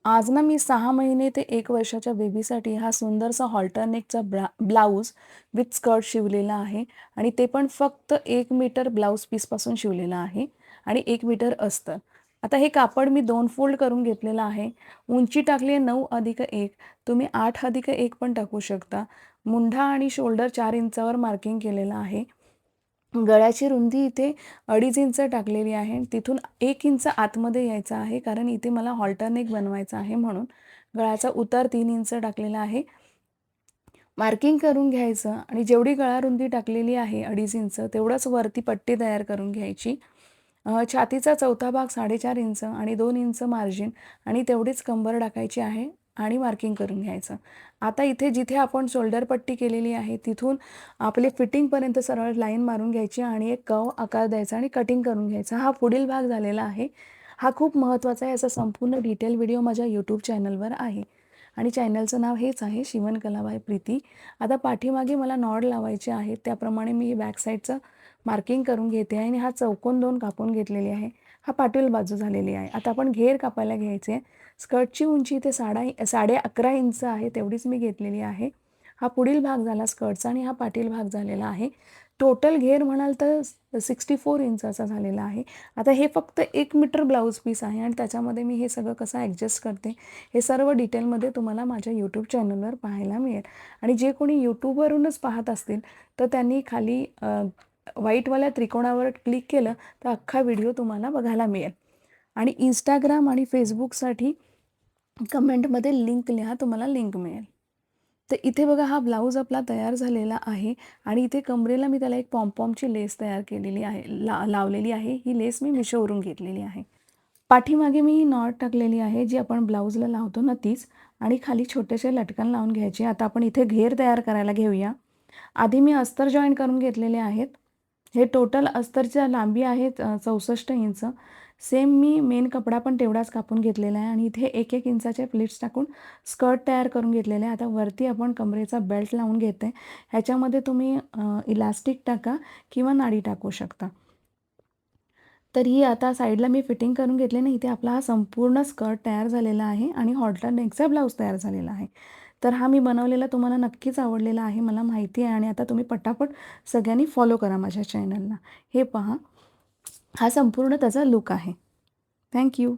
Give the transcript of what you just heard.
आज ना मी 6 महिने ते 1 वर्षाच्या बेबीसाठी हा सुंदरसा हॉल्टर नेकचा ब्लाउज विथ स्कर्ट शिवलेला आहे आणि ते पण फक्त 1 मीटर ब्लाउज पीसपासून शिवलेला आहे आणि 1 मीटर अस्तर. आता हे कापड मी 2 फोल्ड करून घेतलेलं आहे. उंची टाकली आहे 9+1. तुम्ही 8+1 पण टाकू शकता. मुंढा आणि शोल्डर 4 इंचावर मार्किंग केलेलं आहे. गळ्याची रुंदी इथे 2.5 इंच टाकलेली आहे. तिथून 1 इंच आतमध्ये यायचं आहे, कारण इथे मला हॉल्टर नेक बनवायचा आहे म्हणून. गळ्याचा उतार 3 इंच टाकलेला आहे. मार्किंग करून घ्यायचं आणि जेवढी गळा रुंदी टाकलेली आहे 2.5 इंच तेवढंच वरती पट्टी तयार करून घ्यायची. छातीचा चौथा भाग 4.5 इंच आणि 2 इंच मार्जिन आणि तेवढीच कंबर टाकायची आहे आणि मार्किंग करून घ्यायचं. आता इथे जिथे आपण शोल्डर पट्टी केलेली आहे तिथून आपली फिटिंगपर्यंत सरळ लाईन मारून घ्यायची आणि एक कर्व आकार द्यायचा आणि कटिंग करून घ्यायचा. हा पुढील भाग झालेला आहे. हा खूप महत्त्वाचा आहे. याचा संपूर्ण डिटेल व्हिडिओ माझ्या यूट्यूब चॅनलवर आहे आणि चॅनलचं नाव हेच आहे शिवणकला बाय प्रीती. आता पाठीमागे मला नॉड लावायचे आहेत, त्याप्रमाणे मी बॅक साईडचं मार्किंग करून घेते आणि हा चौकोन 2 कापून घेतलेली आहे. हा पाटील बाजू झालेली आहे. आता आपण घेर कापायला घ्यायचे आहे. स्कर्टची उंची इथे 11.5 इंच आहे, तेवढीच मी घेतलेली आहे. हा पुढील भाग झाला स्कर्टचा आणि हा पाटील भाग झालेला आहे. टोटल घेर म्हणाल तर 64 इंचाचा झालेला आहे. आता हे फक्त 1 मीटर ब्लाऊज पीस आहे आणि त्याच्यामध्ये मी हे सगळं कसं ॲडजस्ट करते, हे सर्व डिटेलमध्ये तुम्हाला माझ्या यूट्यूब चॅनलवर पाहायला मिळेल. आणि जे कोणी यूट्यूबवरूनच पाहत असतील, तर त्यांनी खाली व्हाईटवाल्या त्रिकोणावर क्लिक केलं तर अख्खा व्हिडिओ तुम्हाला बघायला मिळेल. आणि इंस्टाग्राम आणि फेसबुकसाठी कमेंटमध्ये लिंक लिहा, तुम्हाला लिंक मिळेल. तर इथे बघा हा ब्लाऊज आपला तयार झालेला आहे आणि इथे कमरेला मी त्याला एक पॉम्पॉमची लेस तयार केलेली आहे, लावलेली आहे. ही लेस मी मिशोवरून घेतलेली आहे. पाठीमागे मी ही नॉट टाकलेली आहे, जी आपण ब्लाऊजला लावतो ना तीच, आणि खाली छोटेसे लटकन लावून घ्यायचे. आता आपण इथे घेर तयार करायला घेऊया. आधी मी अस्तर जॉईन करून घेतलेले आहेत. हे टोटल अस्तरच्या लांबी आहेत 64 इंच. सेम मी मेन कपडा पण तेवढाच कापून घेतलेला आहे आणि इथे 1-1 इंचाचे प्लीट्स टाकून स्कर्ट तयार करून घेतलेले आहे. आता वरती आपण कमरेचा बेल्ट लावून घेते. ह्याच्यामध्ये तुम्ही इलास्टिक टाका किंवा नाडी टाकू शकता. तर ही आता साईडला मी फिटिंग करून घेतली ना, इथे आपला हा संपूर्ण स्कर्ट तयार झालेला आहे आणि हॉल्टर नेकचा ब्लाऊज तयार झालेला आहे. तर हा मी बनवलेला तुम्हाला नक्कीच आवडलेला आहे, मला माहिती आहे. आणि आता तुम्ही पटापट सगळ्यांनी फॉलो करा माझ्या चॅनलला. हे पहा, हा संपूर्ण त्याचा लूक आहे. Thank you.